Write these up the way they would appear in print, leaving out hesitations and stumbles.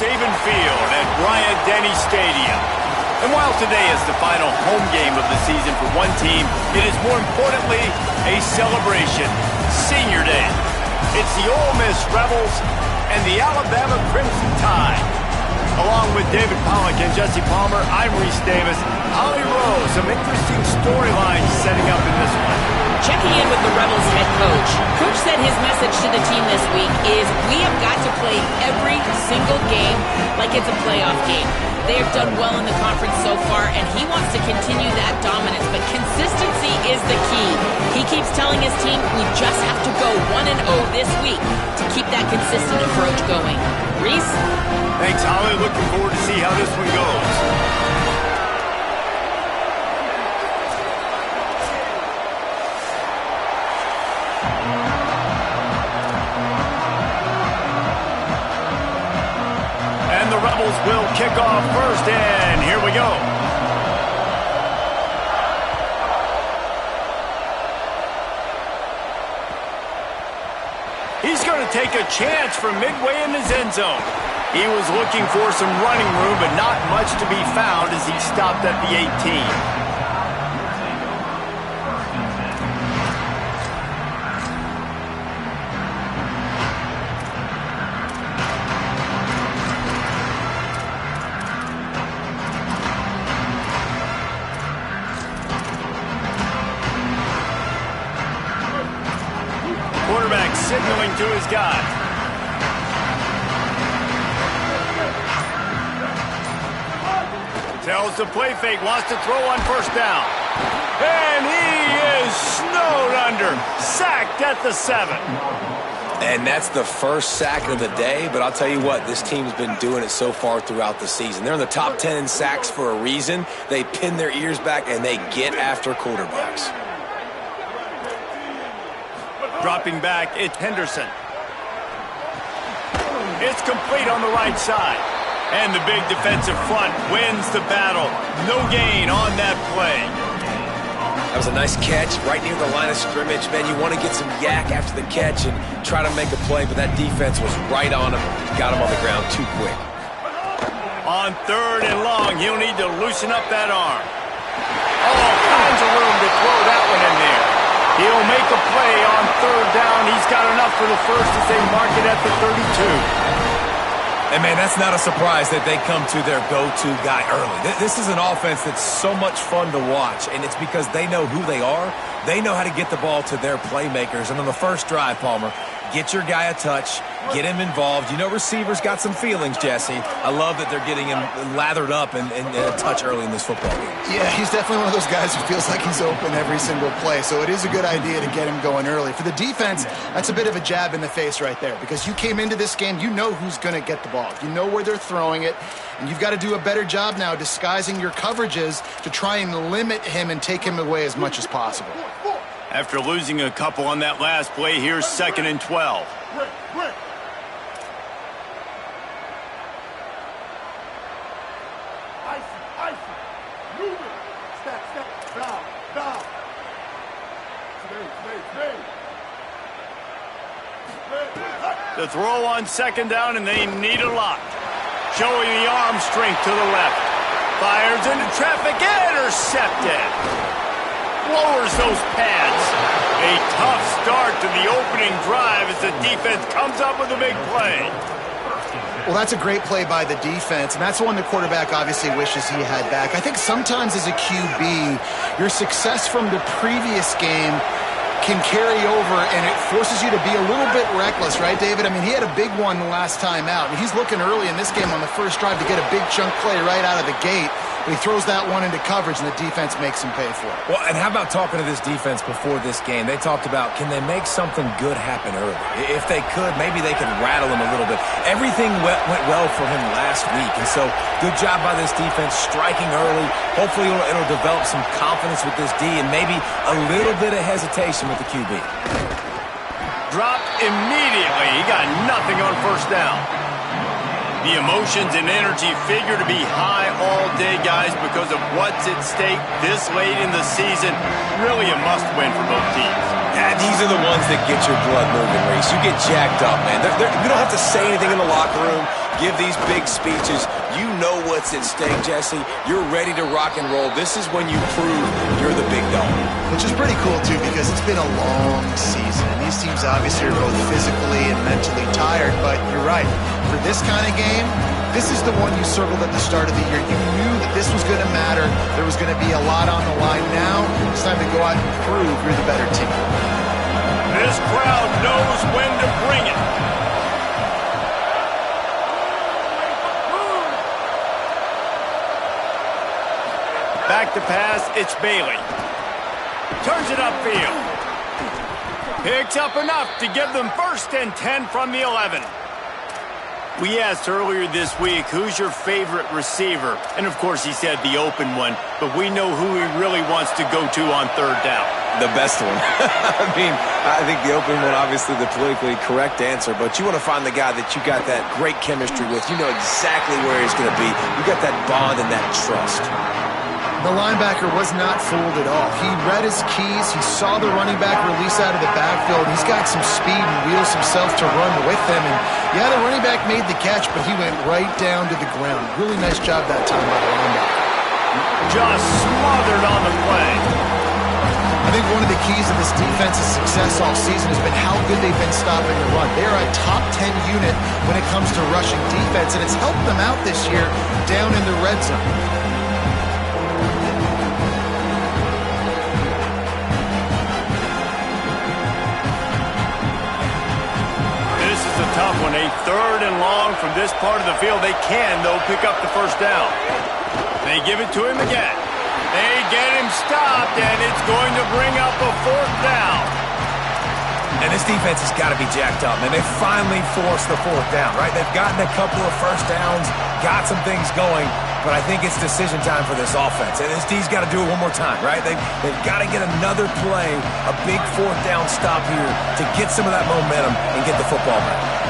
Saban Field at Bryant-Denny Stadium. And while today is the final home game of the season for one team, it is more importantly a celebration, Senior Day. It's the Ole Miss Rebels and the Alabama Crimson Tide. Along with David Pollack and Jesse Palmer, I'm Reese Davis. Holly Rowe, some interesting storylines setting up in this one. Checking in with the Rebels head coach. Coach said his message to the team this week is we have got to play every single game like it's a playoff game. They have done well in the conference so far, and he wants to continue that dominance, but consistency is the key. He keeps telling his team we just have to go 1-0 this week to keep that consistent approach going. Reese? Thanks, Holly. Looking forward to see how this one goes. And the Rebels will kick off first, and here we go. He's going to take a chance from midway in his end zone. He was looking for some running room, but not much to be found as he stopped at the 18. Quarterback signaling to his guy. Tells the play fake, wants to throw on first down. And he is snowed under. Sacked at the 7. And that's the first sack of the day, but I'll tell you what, this team's been doing it so far throughout the season. They're in the top 10 in sacks for a reason. They pin their ears back, and they get after quarterbacks. Dropping back, it's Henderson. It's complete on the right side. And the big defensive front wins the battle. No gain on that play. That was a nice catch right near the line of scrimmage. Man, you want to get some yak after the catch and try to make a play, but that defense was right on him. Got him on the ground too quick. On 3rd and long, he'll need to loosen up that arm. All kinds of room to throw that one in there. He'll make a play on 3rd down. He's got enough for the first as they mark it at the 32. And, man, that's not a surprise that they come to their go-to guy early. This is an offense that's so much fun to watch, and it's because they know who they are. They know how to get the ball to their playmakers. And on the first drive, Palmer, get your guy a touch, get him involved. You know receivers got some feelings, Jesse. I love that they're getting him lathered up and a touch early in this football game. Yeah, he's definitely one of those guys who feels like he's open every single play, so it is a good idea to get him going early. For the defense, that's a bit of a jab in the face right there because you came into this game, you know who's going to get the ball. You know where they're throwing it, and you've got to do a better job now disguising your coverages to try and limit him and take him away as much as possible. After losing a couple on that last play, here's 2nd and 12. The throw on 2nd down, and they need a lot. Showing the arm strength to the left. Fires into traffic, intercepted. Lowers those pads. A tough start to the opening drive as the defense comes up with a big play. Well, that's a great play by the defense, and that's the one the quarterback obviously wishes he had back. I think sometimes as a QB, your success from the previous game can carry over, and it forces you to be a little bit reckless, right, David? I mean, he had a big one the last time out, and he's looking early in this game on the first drive to get a big chunk play right out of the gate. But he throws that one into coverage, and the defense makes him pay for it. Well, and how about talking to this defense before this game? They talked about, can they make something good happen early? If they could, maybe they could rattle him a little bit. Everything went well for him last week, and so good job by this defense striking early. Hopefully it'll develop some confidence with this D and maybe a little bit of hesitation with the QB. Dropped immediately. He got nothing on first down. The emotions and energy figure to be high all day, guys, because of what's at stake this late in the season. Really a must-win for both teams. Yeah, these are the ones that get your blood moving, Reese. You get jacked up, man. You don't have to say anything in the locker room, give these big speeches. You know what's at stake, Jesse. You're ready to rock and roll. This is when you prove you're the big dog. Which is pretty cool, too, because it's been a long season. And these teams obviously are both physically and mentally tired, but you're right. For this kind of game, this is the one you circled at the start of the year. You knew that this was going to matter. There was going to be a lot on the line. Now it's time to go out and prove you're the better team. This crowd knows when to bring it. Back to pass, it's Bailey. Turns it upfield. Picks up enough to give them 1st and 10 from the 11. We asked earlier this week, who's your favorite receiver? And, of course, he said the open one, but we know who he really wants to go to on 3rd down. The best one. I mean, I think the open one, obviously the politically correct answer, but you want to find the guy that you got that great chemistry with. You know exactly where he's going to be. You got that bond and that trust. The linebacker was not fooled at all. He read his keys. He saw the running back release out of the backfield. He's got some speed and wheels himself to run with him. And, yeah, the running back made the catch, but he went right down to the ground. Really nice job that time by the linebacker. Just smothered on the play. I think one of the keys of this defense's success all season has been how good they've been stopping the run. They're a top 10 unit when it comes to rushing defense, and it's helped them out this year down in the red zone. Tough one, a 3rd and long from this part of the field. They can, though, pick up the 1st down. They give it to him again. They get him stopped, and it's going to bring up a 4th down. And this defense has got to be jacked up, and they finally forced the 4th down, right? They've gotten a couple of 1st downs, got some things going, but I think it's decision time for this offense. And this D's got to do it one more time, right? They've got to get another play, a big 4th down stop here to get some of that momentum and get the football back.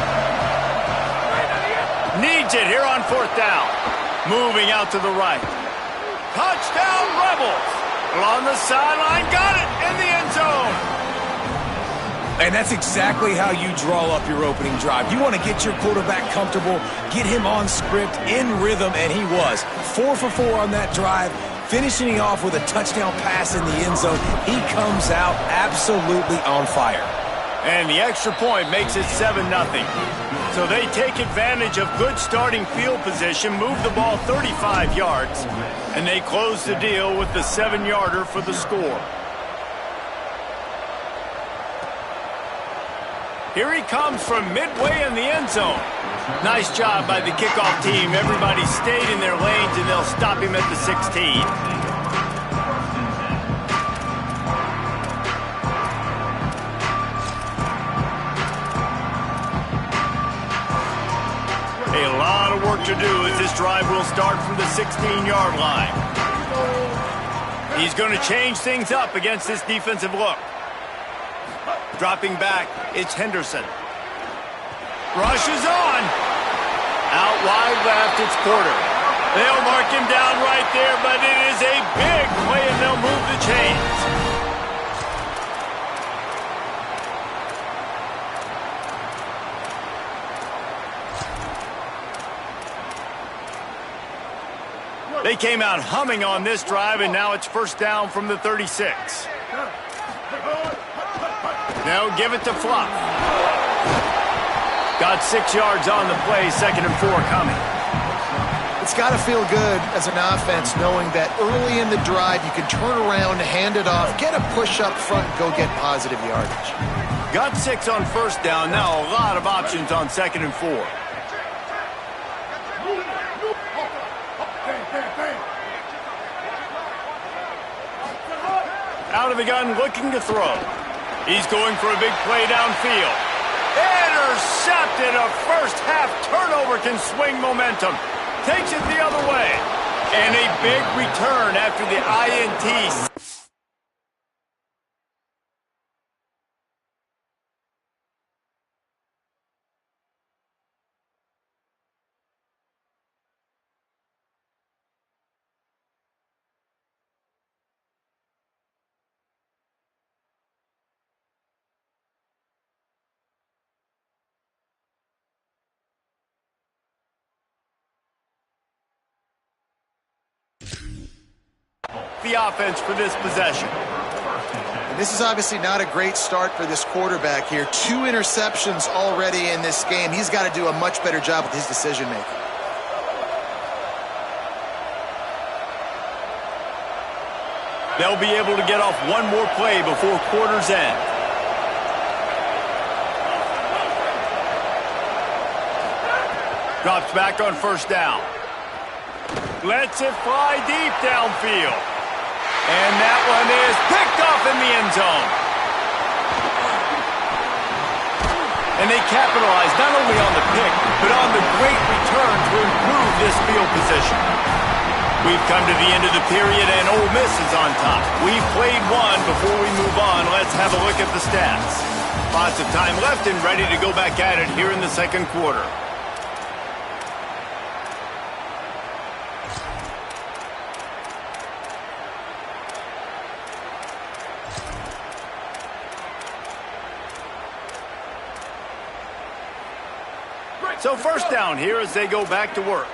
Needs it here on 4th down. Moving out to the right. Touchdown, Rebels. Along the sideline, got it in the end zone. And that's exactly how you draw up your opening drive. You want to get your quarterback comfortable, get him on script, in rhythm, and he was. 4 for 4 on that drive, finishing off with a touchdown pass in the end zone. He comes out absolutely on fire. And the extra point makes it 7-0. So they take advantage of good starting field position, move the ball 35 yards, and they close the deal with the 7-yarder for the score. Here he comes from midway in the end zone. Nice job by the kickoff team. Everybody stayed in their lanes, and they'll stop him at the 16. A lot of work to do as this drive will start from the 16-yard line. He's going to change things up against this defensive look. Dropping back, it's Henderson. Rushes on. Out wide left, it's Porter. They'll mark him down right there, but it is a big play, and they'll move the chains. They came out humming on this drive, and now it's 1st down from the 36. They'll give it to Fluff. Got 6 yards on the play, 2nd and 4 coming. It's got to feel good as an offense knowing that early in the drive you can turn around, hand it off, get a push up front, and go get positive yardage. Got 6 on 1st down, now a lot of options on 2nd and 4. Out of the gun, looking to throw. He's going for a big play downfield. Intercepted. A first-half turnover can swing momentum. Takes it the other way. And a big return after the INT. the offense for this possession. And this is obviously not a great start for this quarterback here. 2 interceptions already in this game. He's got to do a much better job with his decision-making. They'll be able to get off one more play before quarter's end. Drops back on first down. Lets it fly deep downfield. And that one is picked off in the end zone. And they capitalize not only on the pick, but on the great return to improve this field position. We've come to the end of the period, and Ole Miss is on top. We've played one. Before we move on, let's have a look at the stats. Lots of time left and ready to go back at it here in the second quarter. So first down here as they go back to work.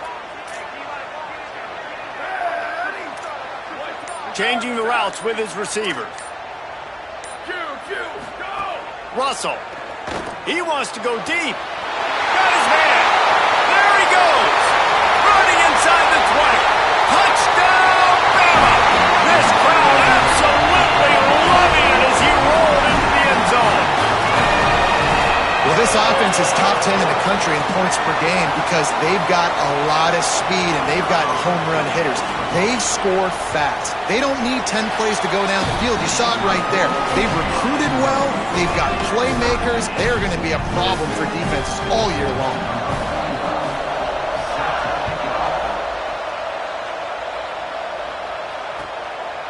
Changing the routes with his receivers. Russell. He wants to go deep. Got his man. There he goes. Running inside the 20. Touchdown, Bama. This crowd absolutely loving it as he rolled into the end zone. Well, this offense is top 10 in the country in points per game because they've got a lot of speed and they've got home run hitters. They score fast. They don't need 10 plays to go down the field. You saw it right there. They've recruited well. They've got playmakers. They're going to be a problem for defenses all year long.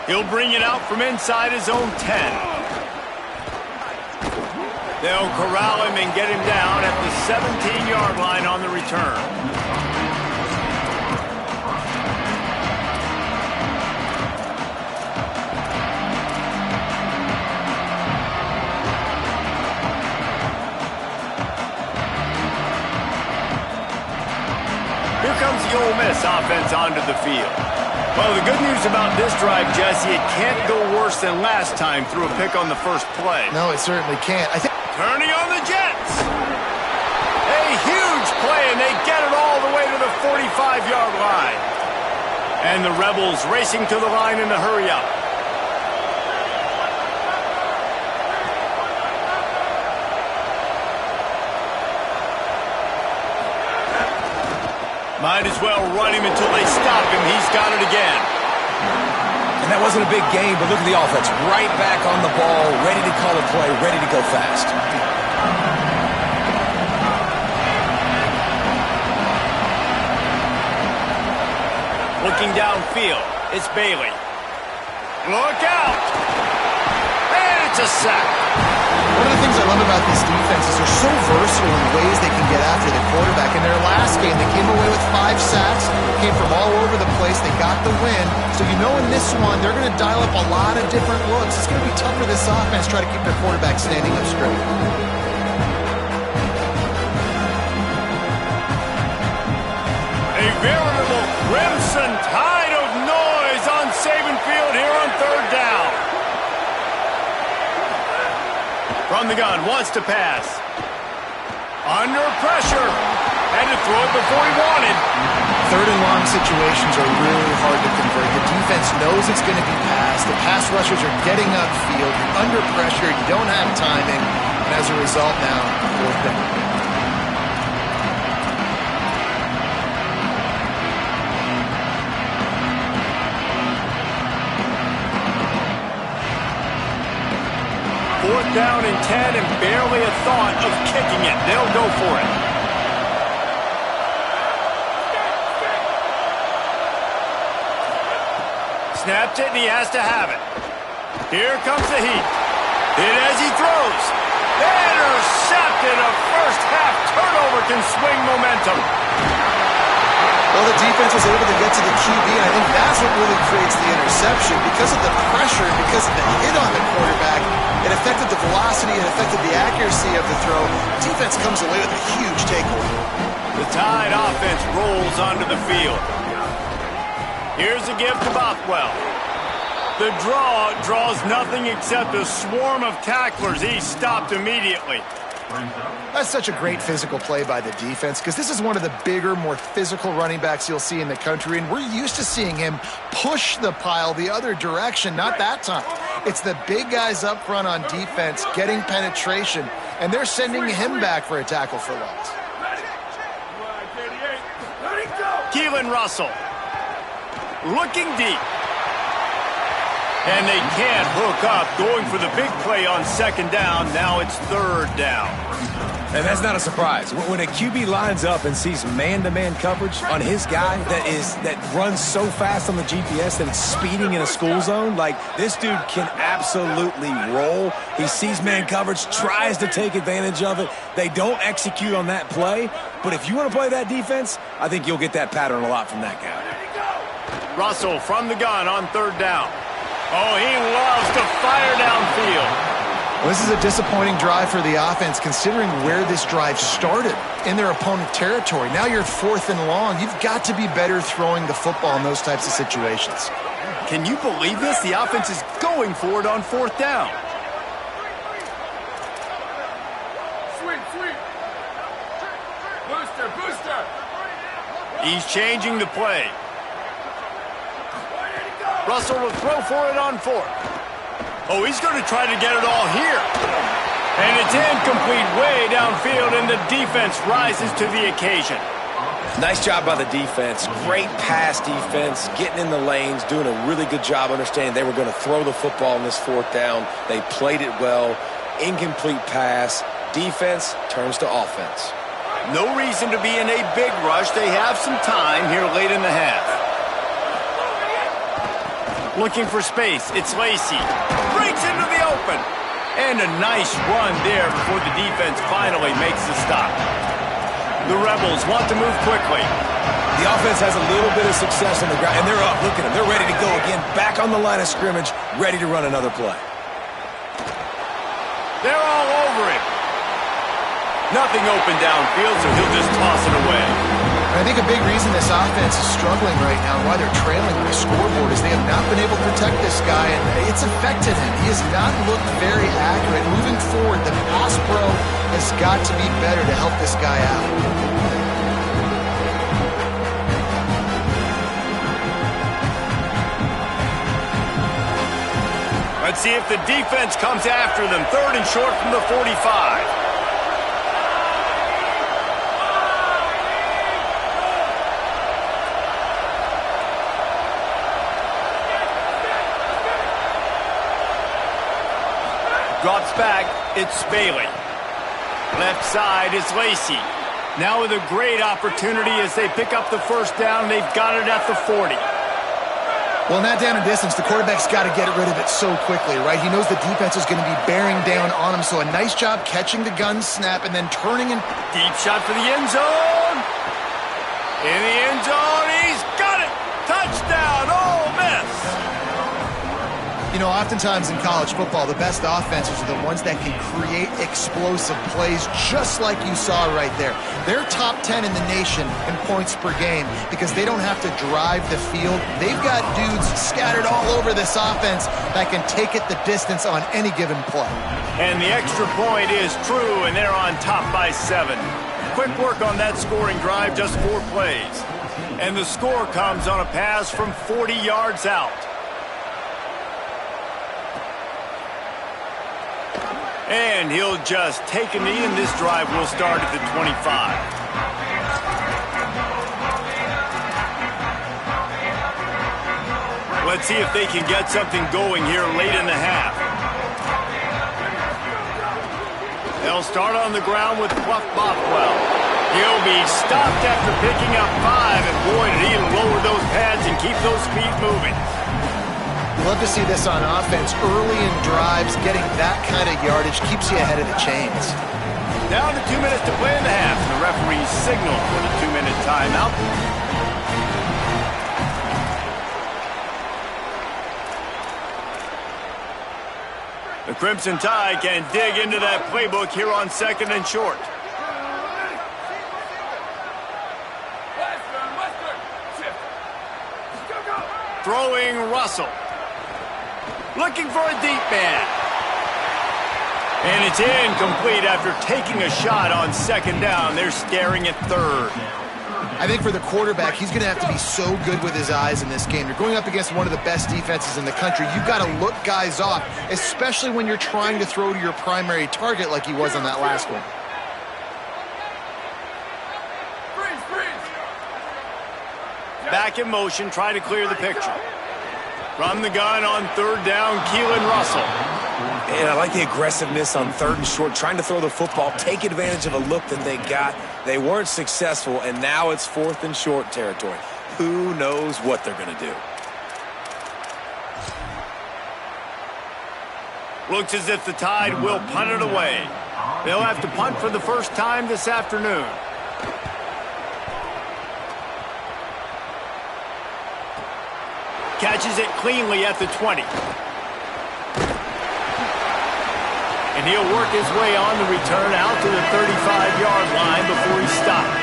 He'll bring it out from inside his own 10. They'll corral him and get him down at the 17-yard line on the return. Here comes the Ole Miss offense onto the field. Well, the good news about this drive, Jesse, it can't go worse than last time through a pick on the first play. No, it certainly can't. Turning on the Jets. A huge play, and they get it all the way to the 45-yard line. And the Rebels racing to the line in a hurry-up. Might as well run him until they stop him. He's got it again. And that wasn't a big game, but look at the offense. Right back on the ball, ready to call a play, ready to go fast. Looking downfield, it's Bailey. Look out! And it's a sack. One of the things I love about this defense is they're so versatile in ways they can get after the quarterback. In their last game, they came away with 5 sacks, came from all over the place. They got the win. So you know in this one, they're going to dial up a lot of different looks. It's going to be tough for this offense to try to keep their quarterback standing up straight. A veritable crimson tide of noise on Saban Field here on third down. From the gun, wants to pass. Under pressure. Had to throw it before he wanted. Third and long situations are really hard to convert. The defense knows it's going to be passed. The pass rushers are getting upfield. You're under pressure. You don't have timing. And as a result now, fourth down. Fourth down and 10 and barely a thought of kicking it. They'll go for it. Snapped it and he has to have it. Here comes the heat. Hit as he throws. Intercepted. A first half turnover can swing momentum. Well, the defense was able to get to the QB, and I think that's what really creates the interception. Because of the pressure, because of the hit on the quarterback, it affected the velocity, it affected the accuracy of the throw. The defense comes away with a huge takeaway. The Tide offense rolls onto the field. Here's a give to Bothwell. The draw draws nothing except a swarm of tacklers. He's stopped immediately. That's such a great physical play by the defense because this is one of the bigger, more physical running backs you'll see in the country, and we're used to seeing him push the pile the other direction. Not that time. It's the big guys up front on defense getting penetration, and they're sending him back for a tackle for loss. Keelan Russell looking deep. And they can't hook up, going for the big play on second down. Now it's third down. And that's not a surprise. When a QB lines up and sees man-to-man coverage on his guy that runs so fast on the GPS that it's speeding in a school zone, like this dude can absolutely roll. He sees man coverage, tries to take advantage of it. They don't execute on that play. But if you want to play that defense, I think you'll get that pattern a lot from that guy. Russell from the gun on third down. Oh, he loves to fire downfield. Well, this is a disappointing drive for the offense considering where this drive started in their opponent territory. Now you're 4th and long. You've got to be better throwing the football in those types of situations. Can you believe this? The offense is going for it on 4th down. Sweet. Booster. He's changing the play. Russell will throw for it on 4th. Oh, he's going to try to get it all here. And it's incomplete way downfield, and the defense rises to the occasion. Nice job by the defense. Great pass defense, getting in the lanes, doing a really good job understanding they were going to throw the football on this 4th down. They played it well. Incomplete pass. Defense turns to offense. No reason to be in a big rush. They have some time here late in the half. Looking for space. It's Lacy. Breaks into the open. And a nice run there before the defense finally makes the stop. The Rebels want to move quickly. The offense has a little bit of success on the ground, and they're up. Look at them. They're ready to go again. Back on the line of scrimmage, ready to run another play. They're all over it. Nothing open downfield, so he'll just toss it away. I think a big reason this offense is struggling right now, why they're trailing the scoreboard, is they have not been able to protect this guy, and it's affected him. He has not looked very accurate. Moving forward, the pass pro has got to be better to help this guy out. Let's see if the defense comes after them. 3rd and short from the 45. Drops back, it's Bailey. Left side is Lacy. Now with a great opportunity as they pick up the 1st down. They've got it at the 40. Well, in that down and distance, the quarterback's got to get rid of it so quickly, right? He knows the defense is going to be bearing down on him, so a nice job catching the gun snap and then turning and... Deep shot for the end zone. In the end zone, he's got it. Touchdown, Ole Miss. You know, oftentimes in college football, the best offenses are the ones that can create explosive plays, just like you saw right there. They're top 10 in the nation in points per game because they don't have to drive the field. They've got dudes scattered all over this offense that can take it the distance on any given play. And the extra point is true, and they're on top by 7. Quick work on that scoring drive, just 4 plays. And the score comes on a pass from 40 yards out. And he'll just take a knee, and this drive will start at the 25. Let's see if they can get something going here late in the half. They'll start on the ground with Pluff Bothwell. He'll be stopped after picking up 5, and boy, did he lower those pads and keep those feet moving. Love to see this on offense. Early in drives, getting that kind of yardage keeps you ahead of the chains. Down to 2 minutes to play in the half. The referee signaled for the 2-minute timeout. The Crimson Tide can dig into that playbook here on 2nd and short. Throwing Russell. looking for a deep man. And it's incomplete after taking a shot on second down. They're staring at third. I think for the quarterback, he's going to have to be so good with his eyes in this game. You're going up against one of the best defenses in the country. You've got to look guys off, especially when you're trying to throw to your primary target like he was on that last one. Back in motion, try to clear the picture. From the gun on third down, Keelan Russell. And I like the aggressiveness on third and short, trying to throw the football, take advantage of a look that they got. They weren't successful, and now it's fourth and short territory. Who knows what they're going to do? Looks as if the Tide will punt it away. They'll have to punt for the first time this afternoon. Catches it cleanly at the 20. And he'll work his way on the return out to the 35-yard line before he stopped.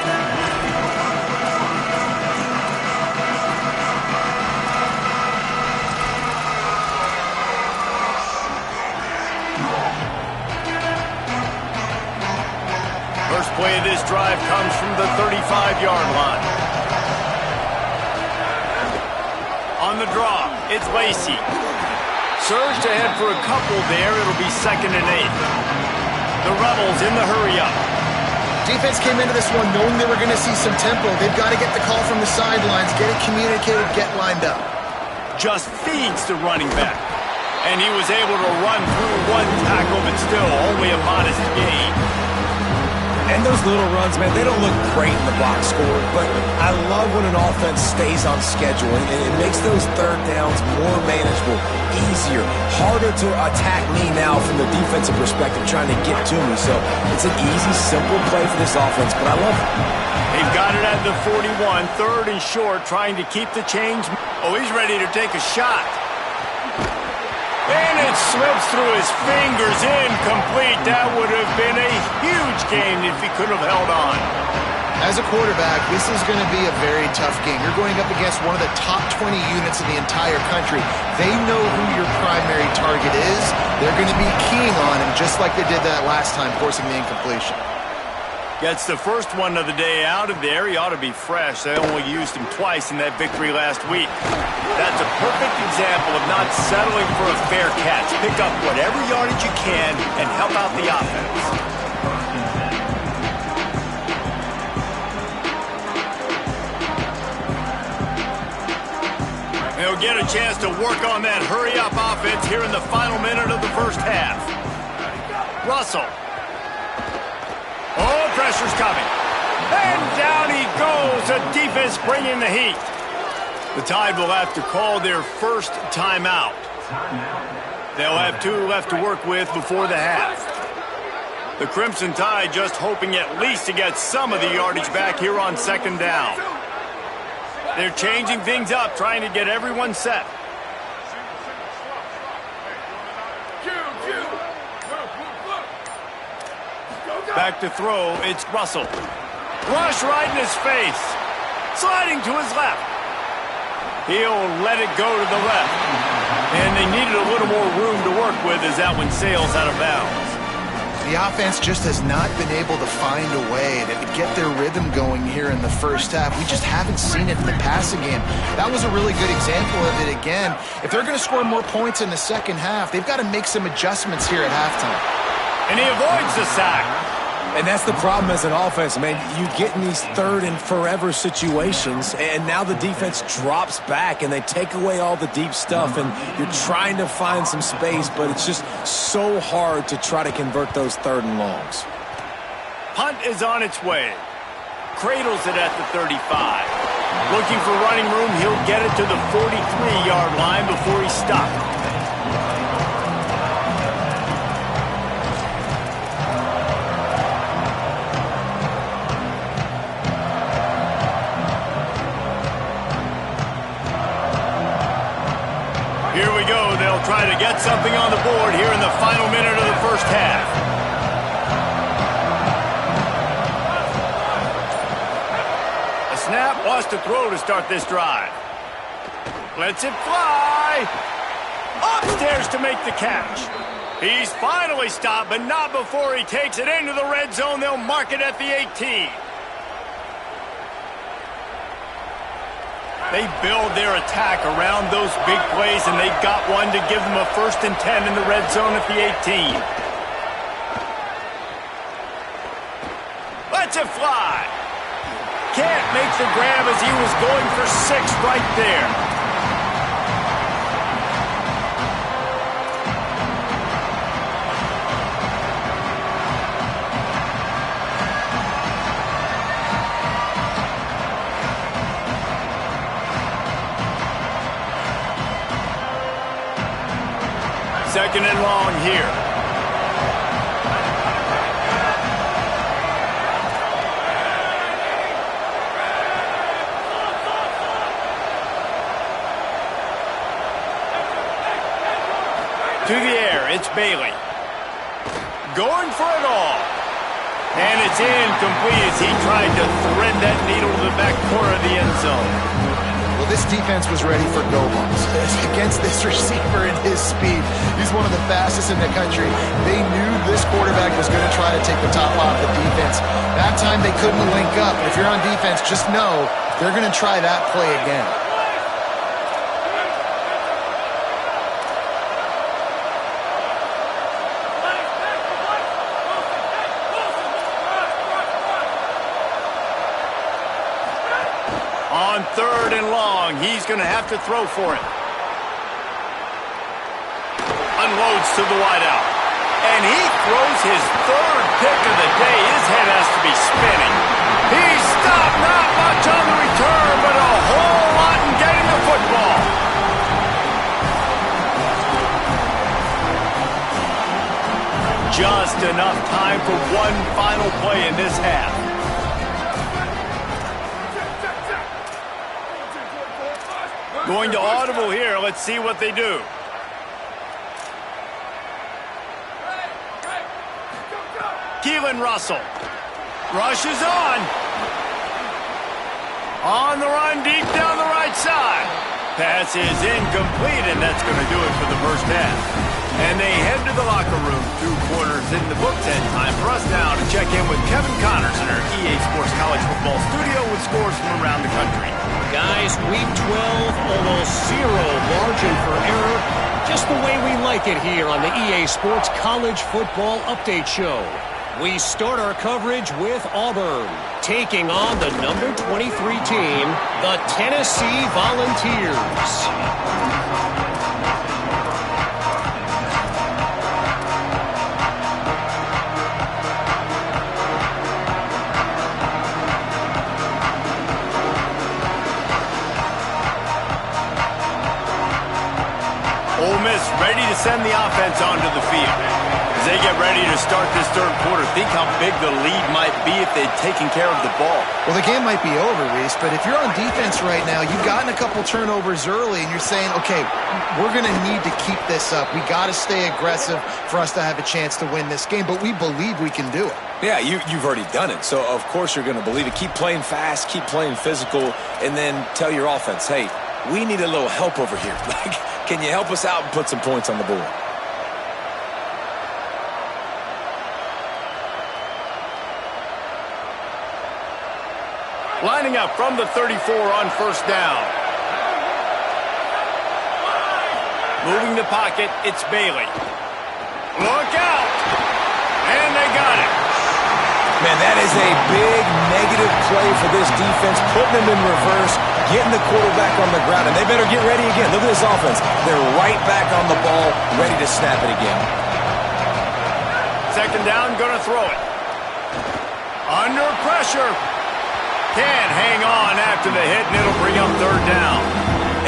First play of this drive comes from the 35-yard line. On the draw, it's Lacy. Surged ahead for a couple there. It'll be 2nd and 8. The Rebels in the hurry-up. Defense came into this one knowing they were going to see some tempo. They've got to get the call from the sidelines, get it communicated, get lined up. Just feeds the running back. And he was able to run through one tackle, but still only a modest gain. And those little runs, man, they don't look great in the box score, but I love when an offense stays on schedule, and it makes those third downs more manageable, easier, harder to attack me now from the defensive perspective trying to get to me. So it's an easy, simple play for this offense, but I love it. They've got it at the 41, third and short, trying to keep the change. Oh, he's ready to take a shot. And it slips through his fingers, incomplete. That would have been a huge gain if he could have held on. As a quarterback, this is going to be a very tough game. You're going up against one of the top 20 units in the entire country. They know who your primary target is. They're going to be keying on him just like they did that last time, forcing the incompletion. Gets the first one of the day out of there. He ought to be fresh. They only used him twice in that victory last week. That's a perfect example of not settling for a fair catch. Pick up whatever yardage you can and help out the offense. They'll get a chance to work on that hurry-up offense here in the final minute of the first half. Russell. Oh, pressure's coming. And down he goes. The defense bringing the heat. The Tide will have to call their first timeout. They'll have 2 left to work with before the half. The Crimson Tide just hoping at least to get some of the yardage back here on second down. They're changing things up, trying to get everyone set. Back to throw, it's Russell. Rush right in his face. Sliding to his left. He'll let it go to the left. And they needed a little more room to work with as that one sails out of bounds. The offense just has not been able to find a way to get their rhythm going here in the first half. We just haven't seen it in the passing game. That was a really good example of it again. If they're going to score more points in the second half, they've got to make some adjustments here at halftime. And he avoids the sack. And that's the problem as an offense, man. You get in these third and forever situations, and now the defense drops back, and they take away all the deep stuff, and you're trying to find some space, but it's just so hard to try to convert those third and longs. Punt is on its way. Cradles it at the 35. Looking for running room, he'll get it to the 43-yard line before he stopped. Here we go. They'll try to get something on the board here in the final minute of the first half. A snap, wants to throw to start this drive. Lets it fly. Upstairs to make the catch. He's finally stopped, but not before he takes it into the red zone. They'll mark it at the 18. They build their attack around those big plays, and they've got one to give them a 1st and 10 in the red zone at the 18. Lets it fly. Can't make the grab as he was going for 6 right there. Second and long here. To the air, it's Bailey. Going for it all. And it's incomplete as he tried to thread that needle to the back corner of the end zone. Well, this defense was ready for go-bumps. Against this receiver and his speed, he's one of the fastest in the country. They knew this quarterback was going to try to take the top off the defense. That time they couldn't link up. If you're on defense, just know they're going to try that play again. On 3rd and long, he's going to have to throw for it. Unloads to the wideout. And he throws his 3rd pick of the day. His head has to be spinning. He's stopped, not much on the return, but a whole lot in getting the football. Just enough time for one final play in this half. Going to audible here. Let's see what they do. Keelan Russell. Rushes on. On the run, deep down the right side. Pass is incomplete, and that's going to do it for the first half. And they head to the locker room. 2 quarters in the books, and time for us now to check in with Kevin Connors in our EA Sports College Football studio with scores from around the country. Guys, week 12, almost 0 margin for error. Just the way we like it here on the EA Sports College Football Update Show. We start our coverage with Auburn, taking on the number 23 team, the Tennessee Volunteers. Ole Miss ready to send the offense onto the field. As they get ready to start this 3rd quarter, think how big the lead might be if they'd taken care of the ball. Well, the game might be over, Reese, but if you're on defense right now, you've gotten a couple turnovers early, and you're saying, okay, we're going to need to keep this up. We got to stay aggressive for us to have a chance to win this game, but we believe we can do it. Yeah, you've already done it, so of course you're going to believe it. Keep playing fast, keep playing physical, and then tell your offense, hey, we need a little help over here. Like, can you help us out and put some points on the board? Lining up from the 34 on 1st down. Moving the pocket, it's Bailey. Look out! And they got it. Man, that is a big negative play for this defense, putting them in reverse, getting the quarterback on the ground, and they better get ready again. Look at this offense. They're right back on the ball, ready to snap it again. 2nd down, gonna throw it. Under pressure. Can't hang on after the hit, and it'll bring up 3rd down.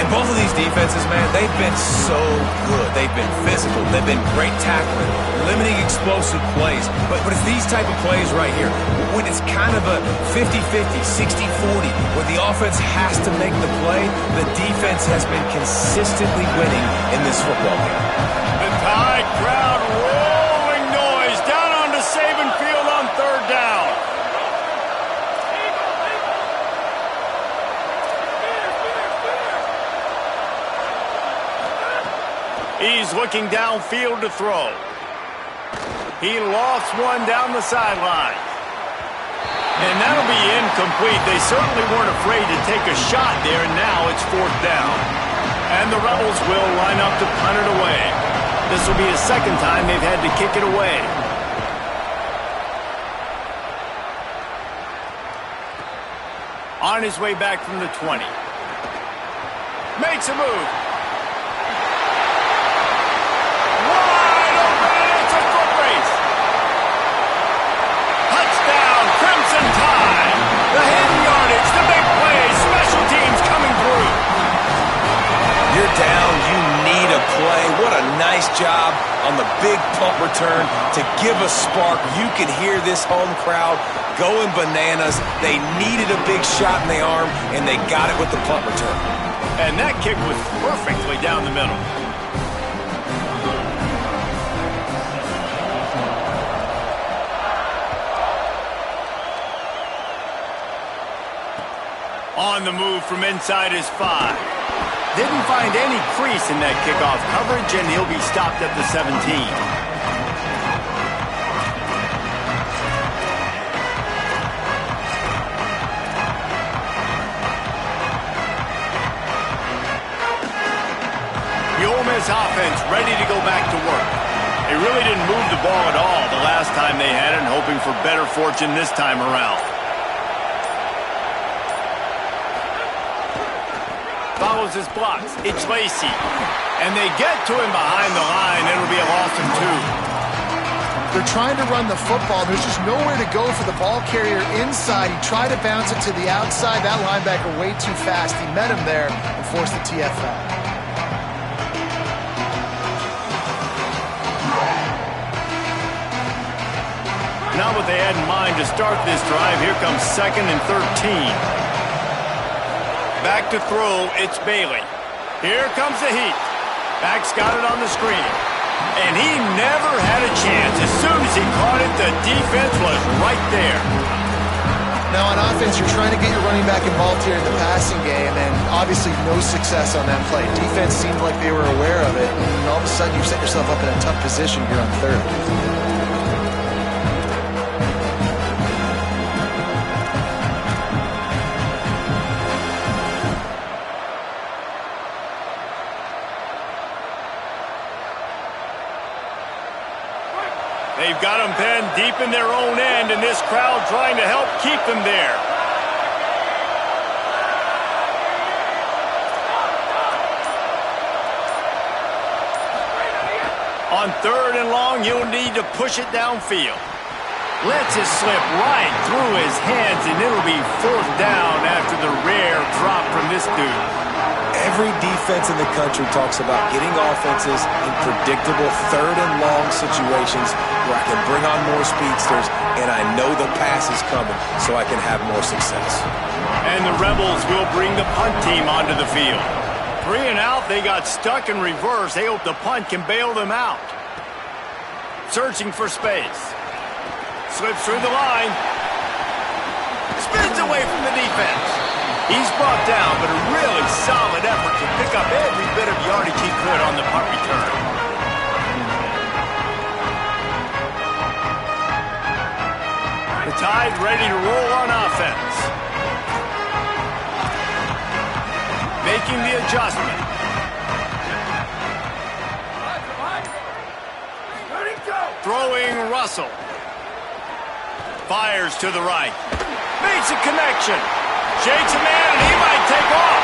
And both of these defenses, man, they've been so good. They've been physical. They've been great tackling, limiting explosive plays. But it's these type of plays right here, when it's kind of a 50-50, 60-40, where the offense has to make the play, the defense has been consistently winning in this football game. The Tide crowd rolling noise down onto Saban Field on 3rd down. he's looking downfield to throw. He lofts one down the sideline. And that'll be incomplete. They certainly weren't afraid to take a shot there, and now it's 4th down. And the Rebels will line up to punt it away. This will be the second time they've had to kick it away. On his way back from the 20. Makes a move. Wide open. It's a foot race. Touchdown, Crimson Tide. The hidden yardage, the big play. Special teams coming through. You're down. You need a play. What a nice job on the big punt return to give a spark. You can hear this home crowd going bananas. They needed a big shot in the arm, and they got it with the punt return. And that kick was perfectly down the middle. On the move from inside his 5. Didn't find any crease in that kickoff coverage, and he'll be stopped at the 17. The Ole Miss offense ready to go back to work. They really didn't move the ball at all the last time they had it, hoping for better fortune this time around. Follows his blocks. It's Lacy. And they get to him behind the line. It'll be a loss of 2. They're trying to run the football. There's just nowhere to go for the ball carrier inside. He tried to bounce it to the outside. That linebacker way too fast. He met him there and forced the TFL. Not what they had in mind to start this drive. Here comes 2nd and 13. Back to throw, it's Bailey. Here comes the heat. Back's got it on the screen. And he never had a chance. As soon as he caught it, the defense was right there. Now on offense, you're trying to get your running back involved here in the passing game, and obviously no success on that play. Defense seemed like they were aware of it, and all of a sudden you set yourself up in a tough position here on 3rd. They've got them pinned deep in their own end, and this crowd trying to help keep them there. On 3rd and long, you'll need to push it downfield. Lets it slip right through his hands, and it'll be 4th down after the rare drop from this dude. Every defense in the country talks about getting offenses in predictable 3rd and long situations where I can bring on more speedsters and I know the pass is coming so I can have more success. And the Rebels will bring the punt team onto the field. 3 and out, they got stuck in reverse. They hope the punt can bail them out. Searching for space. Slips through the line. Spins away from the defense. He's brought down, but a really solid effort to pick up every bit of yardage he could on the punt return. The Tide ready to roll on offense. Making the adjustment. Throwing Russell. Fires to the right. Makes a connection. Shakes a man, and he might take off.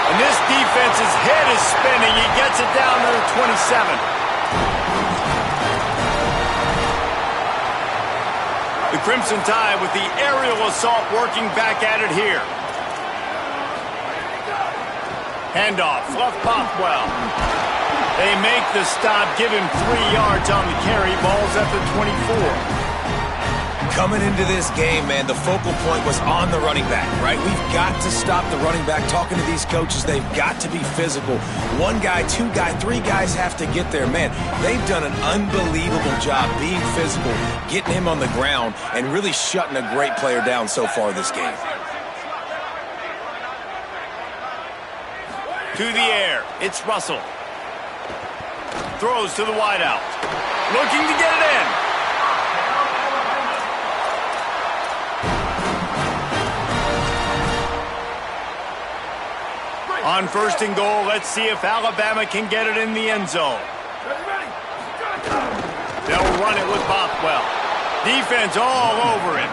And this defense's head is spinning. He gets it down to the 27. The Crimson Tide with the aerial assault working back at it here. Handoff, Fluff Bothwell. They make the stop, give him 3 yards on the carry. Ball's at the 24. Coming into this game, man, the focal point was on the running back, right? We've got to stop the running back. Talking to these coaches, they've got to be physical. 1 guy, 2 guy, 3 guys have to get there. Man, they've done an unbelievable job being physical, getting him on the ground, and really shutting a great player down so far this game. To the air, it's Russell. Throws to the wideout. Looking to get it in. On 1st and goal, let's see if Alabama can get it in the end zone. They'll run it with Bothwell. Defense all over him.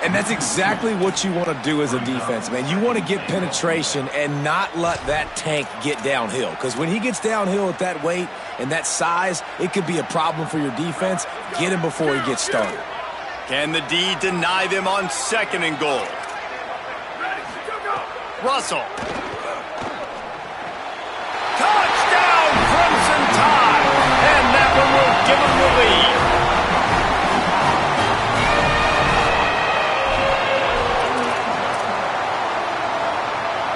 And that's exactly what you want to do as a defense, man. You want to get penetration and not let that tank get downhill. Because when he gets downhill at that weight and that size, it could be a problem for your defense. Get him before he gets started. Can the D deny them on 2nd and goal? Russell. Touchdown, Crimson Tide. And that one will give them the lead.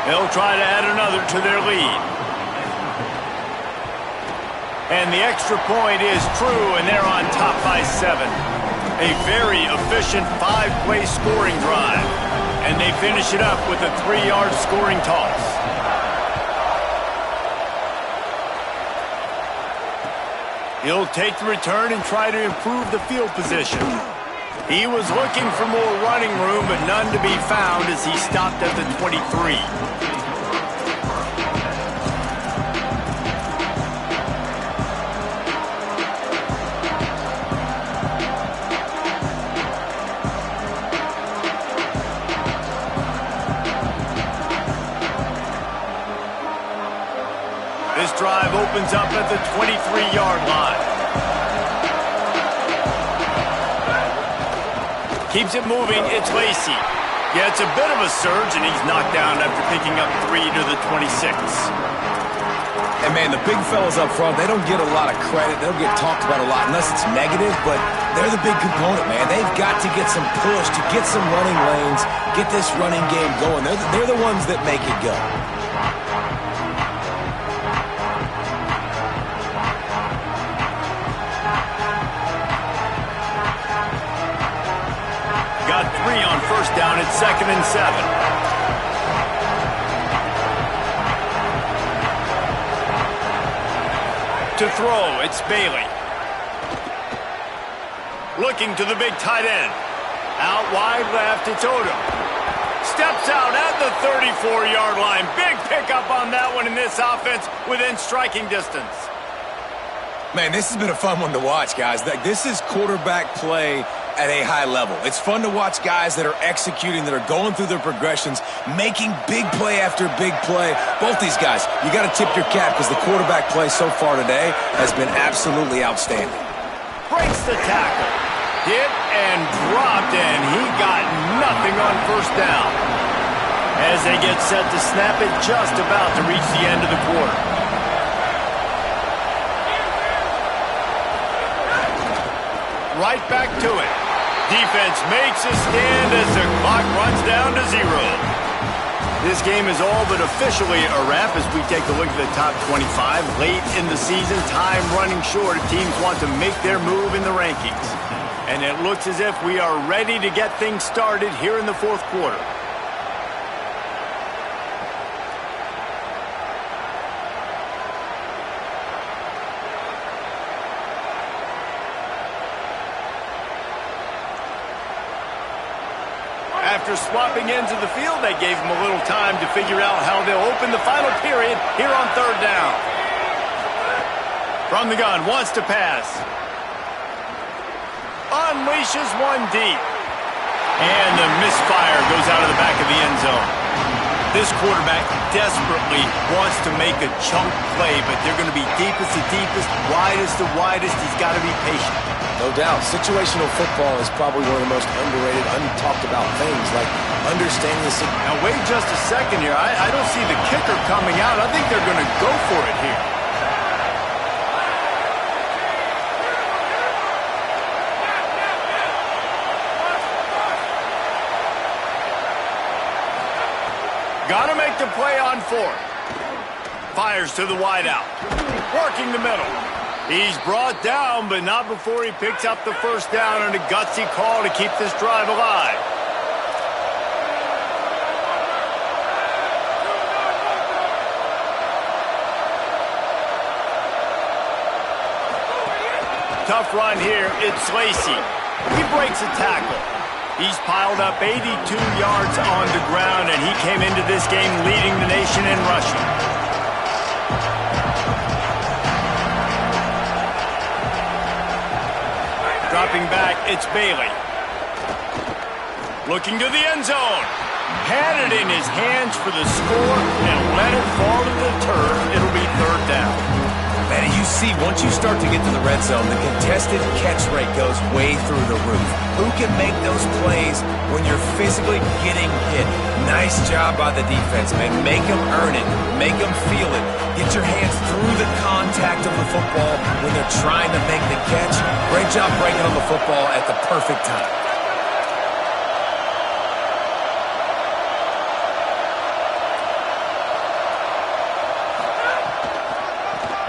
They'll try to add another to their lead. And the extra point is true, and they're on top by 7. A very efficient 5-play scoring drive. And they finish it up with a 3-yard scoring toss. He'll take the return and try to improve the field position. He was looking for more running room, but none to be found as he stopped at the 23. This drive opens up at the 23-yard line. Keeps it moving, it's Lacy. Yeah, it's a bit of a surge, and he's knocked down after picking up 3 to the 26. And, man, the big fellas up front, they don't get a lot of credit. They don't get talked about a lot unless it's negative, but they're the big component, man. They've got to get some push, to get some running lanes, get this running game going. They're the ones that make it go. Got 3 on 1st down at 2nd and 7. To throw, it's Bailey. Looking to the big tight end. Out wide left, it's Odom. Steps out at the 34-yard line. Big pickup on that one in this offense within striking distance. Man, this has been a fun one to watch, guys. This is quarterback play at a high level. It's fun to watch guys that are executing, that are going through their progressions, making big play after big play. Both these guys, you got to tip your cap because the quarterback play so far today has been absolutely outstanding. Breaks the tackle. Hit and dropped, and he got nothing on 1st down. As they get set to snap it, just about to reach the end of the quarter. Right back to it. Defense makes a stand as the clock runs down to 0. This game is all but officially a wrap as we take a look at the top 25. Late in the season, time running short. Teams want to make their move in the rankings. And it looks as if we are ready to get things started here in the 4th quarter. After swapping ends of the field, they gave him a little time to figure out how they'll open the final period here on 3rd down. From the gun, wants to pass. Unleashes one deep. And the misfire goes out of the back of the end zone. This quarterback desperately wants to make a chunk play, but they're going to be deepest to deepest, widest to widest. He's got to be patient. No doubt. Situational football is probably one of the most underrated, untalked about things, like understanding the... Now, wait just a second here. I don't see the kicker coming out. I think they're going to go for it here. Got to make the play on 4th. Fires to the wideout. Working the middle. He's brought down, but not before he picks up the 1st down and a gutsy call to keep this drive alive. tough run here. It's Lacy. He breaks a tackle. He's piled up 82 yards on the ground, and he came into this game leading the nation in rushing. Dropping back, it's Bailey. Looking to the end zone. Had it in his hands for the score and let it fall to the turf. It'll be third down. Man, you see, once you start to get to the red zone, the contested catch rate goes way through the roof. Who can make those plays when you're physically getting hit? Nice job by the defense, man. Make them earn it. Make them feel it. Get your hands through the contact of the football when they're trying to make the catch. Great job breaking on the football at the perfect time.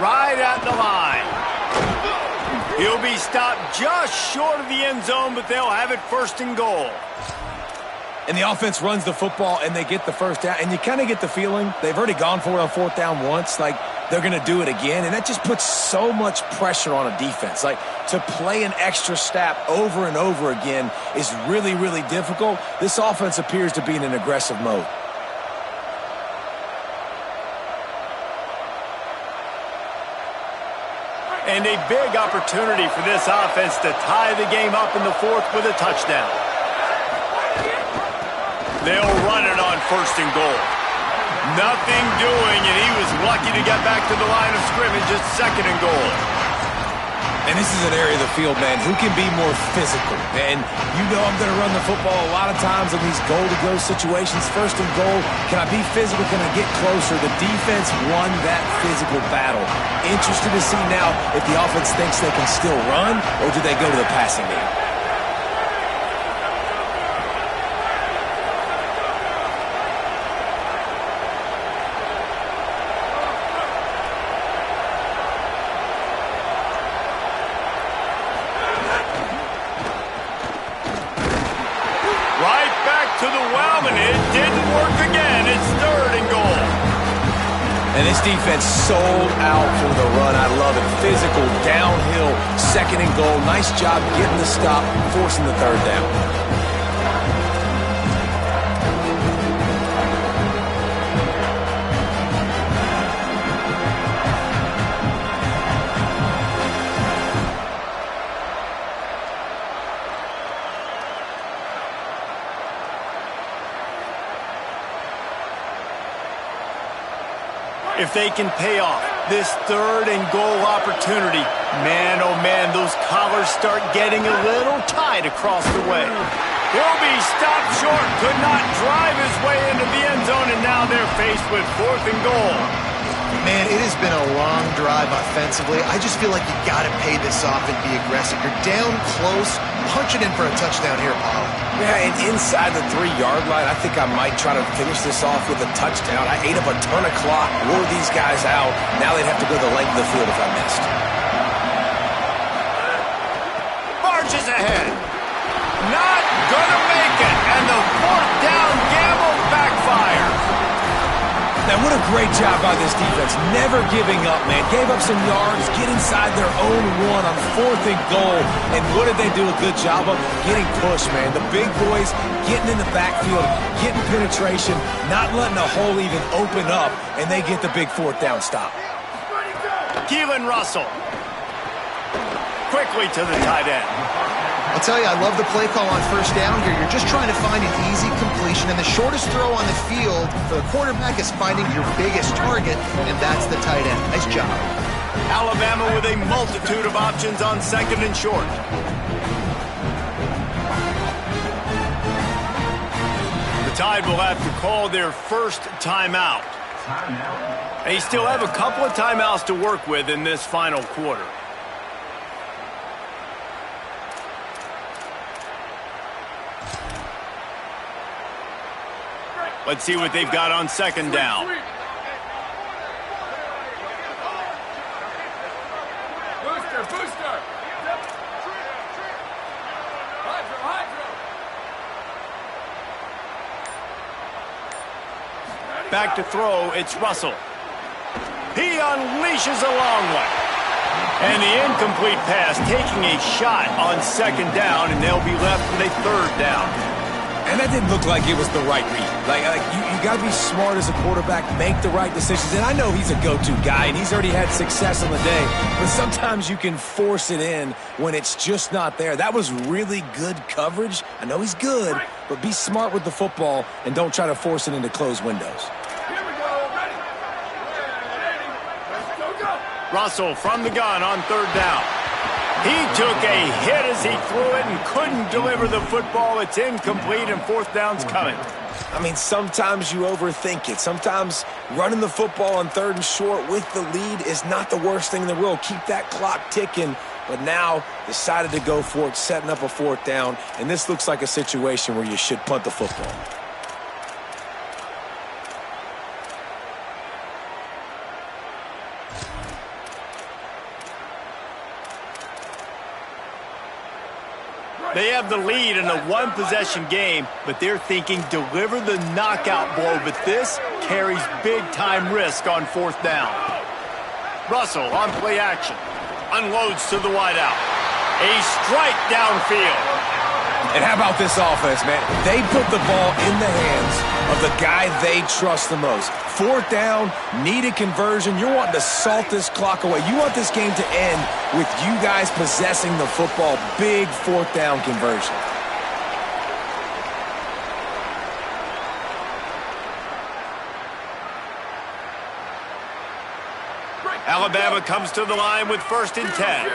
Right at the line. He'll be stopped just short of the end zone, but they'll have it first and goal. And the offense runs the football, and they get the first down. And you kind of get the feeling they've already gone for it on fourth down once. Like, they're going to do it again. And that just puts so much pressure on a defense. Like, to play an extra snap over and over again is really, really difficult. This offense appears to be in an aggressive mode. And a big opportunity for this offense to tie the game up in the fourth with a touchdown. They'll run it on first and goal. Nothing doing, and he was lucky to get back to the line of scrimmage at second and goal. And this is an area of the field, man, who can be more physical. And you know I'm going to run the football a lot of times in these goal-to-go situations. First and goal, can I be physical? Can I get closer? The defense won that physical battle. Interested to see now if the offense thinks they can still run, or do they go to the passing game? To the well, and it didn't work again. It's third and goal. And this defense sold out for the run. I love it. Physical, downhill, second and goal. Nice job getting the stop, forcing the third down. If they can pay off this third and goal opportunity, man, oh man, those collars start getting a little tight across the way. He'll be stopped short, could not drive his way into the end zone, and now they're faced with fourth and goal. Man, it has been a long drive offensively. I just feel like you got to pay this off and be aggressive. You're down close. Punch it in for a touchdown here, Paul. Yeah, and inside the 3-yard line, I think I might try to finish this off with a touchdown. I ate up a ton of clock, wore these guys out. Now they'd have to go the length of the field if I missed. Marches ahead. Not gonna make it, and the fourth down gamble backfires. Now, what a great job by this defense. Never giving up, man. Gave up some yards, get inside their own one on fourth and goal. And what did they do a good job of? Getting pushed, man. The big boys getting in the backfield, getting penetration, not letting a hole even open up, and they get the big fourth down stop. Keelan Russell. Quickly to the tight end. I'll tell you, I love the play call on first down here. You're just trying to find an easy completion, and the shortest throw on the field for the quarterback is finding your biggest target, and that's the tight end. Nice job. Alabama with a multitude of options on second and short. The Tide will have to call their first timeout. They still have a couple of timeouts to work with in this final quarter. Let's see what they've got on second down. Back to throw, it's Russell. He unleashes a long one. And the incomplete pass taking a shot on second down, and they'll be left with a third down. And that didn't look like it was the right read. Like you got to be smart as a quarterback, make the right decisions. And I know he's a go-to guy, and he's already had success on the day. But sometimes you can force it in when it's just not there. That was really good coverage. I know he's good, but be smart with the football and don't try to force it into closed windows. Russell from the gun on third down. He took a hit as he threw it and couldn't deliver the football. It's incomplete, and fourth down's coming. I mean, sometimes you overthink it. Sometimes running the football on third and short with the lead is not the worst thing in the world. Keep that clock ticking. But now decided to go for it, setting up a fourth down. And this looks like a situation where you should punt the football. They have the lead in a one-possession game, but they're thinking deliver the knockout blow, but this carries big-time risk on fourth down. Russell on play action. Unloads to the wideout. A strike downfield. And how about this offense, man? They put the ball in the hands of the guy they trust the most. Fourth down, needed conversion. You're wanting to salt this clock away. You want this game to end with you guys possessing the football. Big fourth down conversion. Alabama comes to the line with 1st and 10.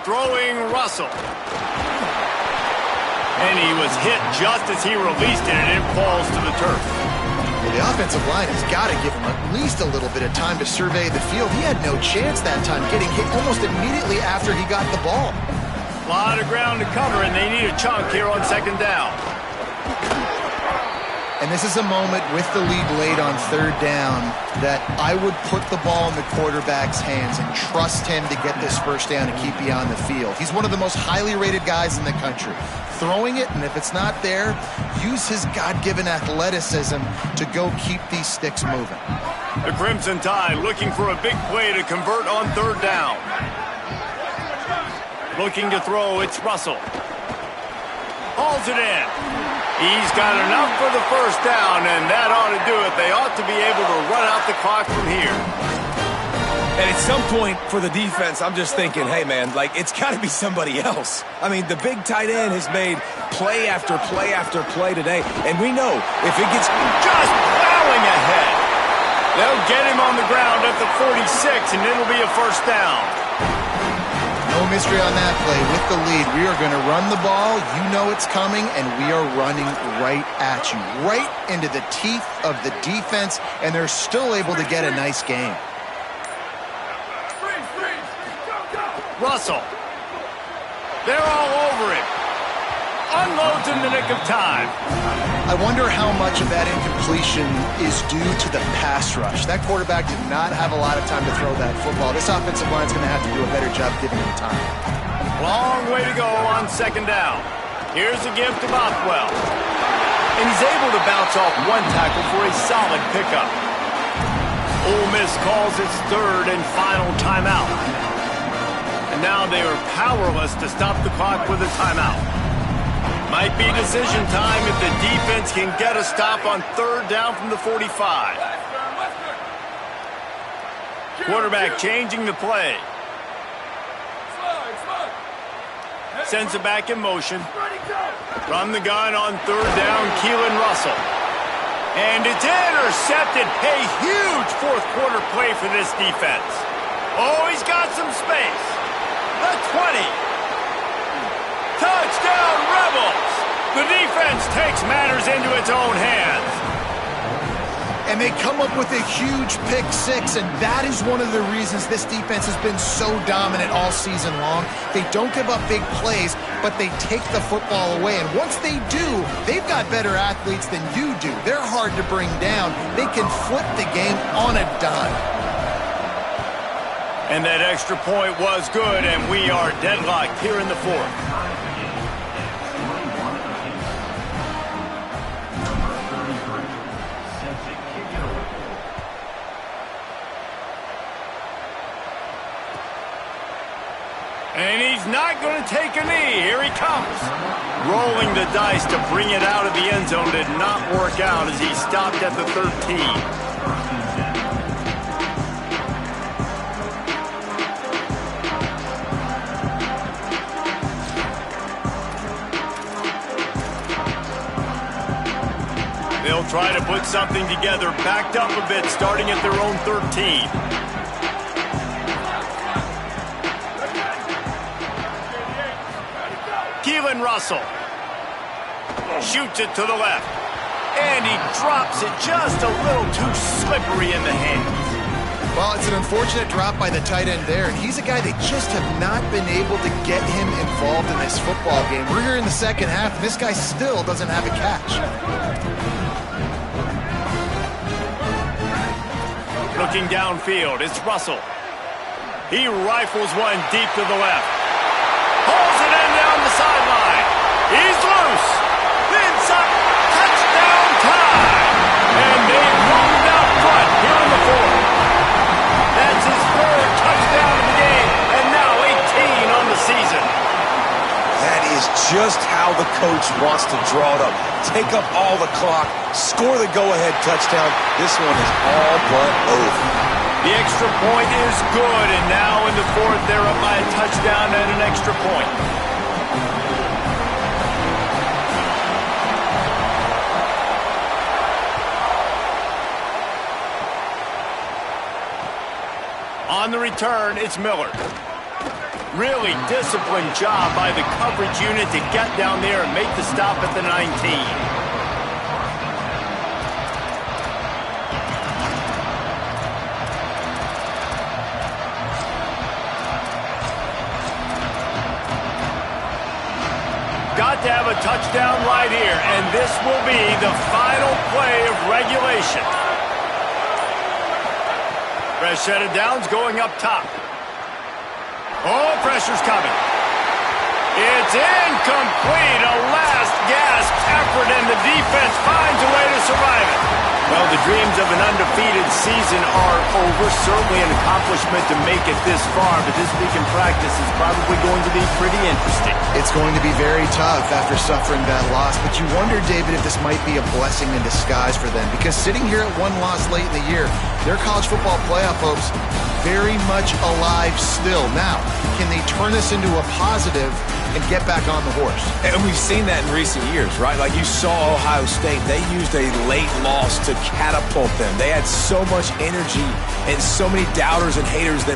Throwing Russell. And he was hit just as he released it, and it falls to the turf. Well, the offensive line has got to give him at least a little bit of time to survey the field. He had no chance that time, getting hit almost immediately after he got the ball. A lot of ground to cover, and they need a chunk here on second down. And this is a moment with the lead late on third down that I would put the ball in the quarterback's hands and trust him to get this first down and keep you on the field. He's one of the most highly rated guys in the country. Throwing it, and if it's not there, use his God-given athleticism to go keep these sticks moving. The Crimson Tide looking for a big play to convert on third down. Looking to throw, it's Russell. Hauls it in. He's got enough for the first down, and that ought to do it. They ought to be able to run out the clock from here. And at some point for the defense, I'm just thinking, hey, man, like, it's got to be somebody else. I mean, the big tight end has made play after play after play today, and we know if it gets just plowing ahead, they'll get him on the ground at the 46, and it'll be a first down. No mystery on that play. With the lead, we are going to run the ball. You know it's coming, and we are running right at you, right into the teeth of the defense, and they're still able to get a nice game. Russell. They're all over him. Unloads in the nick of time. I wonder how much of that incompletion is due to the pass rush. That quarterback did not have a lot of time to throw that football. This offensive line is going to have to do a better job giving him time. Long way to go on second down. Here's a give to Bothwell. And he's able to bounce off one tackle for a solid pickup. Ole Miss calls its third and final timeout. And now they are powerless to stop the clock with a timeout. Might be decision time if the defense can get a stop on third down from the 45. Quarterback changing the play. Sends it back in motion. From the gun on third down, Keelan Russell. And it's intercepted. A huge fourth quarter play for this defense. Oh, he's got some space. The 20. Touchdown, Rebels! The defense takes matters into its own hands. And they come up with a huge pick six, and that is one of the reasons this defense has been so dominant all season long. They don't give up big plays, but they take the football away. And once they do, they've got better athletes than you do. They're hard to bring down. They can flip the game on a dime. And that extra point was good, and we are deadlocked here in the fourth. And he's not going to take a knee. Here he comes. Rolling the dice to bring it out of the end zone did not work out as he stopped at the 13. They'll try to put something together, backed up a bit, starting at their own 13. Keelan Russell shoots it to the left, and he drops it just a little too slippery in the hands. Well, it's an unfortunate drop by the tight end there, and he's a guy they just have not been able to get him involved in this football game. We're here in the second half, and this guy still doesn't have a catch. Looking downfield, it's Russell. He rifles one deep to the left. Pulls it in down the sideline. He's loose. It's up. Touchdown time. And they've rolled out front here in the fourth. That's his third touchdown of the game, and now 18 on the season. That is just how the coach wants to draw it up. Take up all the clock, score the go-ahead touchdown. This one is all but over. The extra point is good, and now in the fourth, they're up by a touchdown and an extra point. On the return, it's Miller. Really disciplined job by the coverage unit to get down there and make the stop at the 19. Got to have a touchdown right here, and this will be the final play of regulation. Fresh set of downs going up top. Oh, pressure's coming. It's incomplete. A last gasp effort, and the defense finds a way to survive it. Well, the dreams of an undefeated season are over. Certainly an accomplishment to make it this far, but this week in practice is probably going to be pretty interesting. It's going to be very tough after suffering that loss, but you wonder, David, if this might be a blessing in disguise for them, because sitting here at one loss late in the year, their college football playoff hopes very much alive still. Now, can they turn this into a positive and get back on the horse? And we've seen that in recent years, right? Like you saw Ohio State, they used a late loss to catapult them. They had so much energy and so many doubters and haters that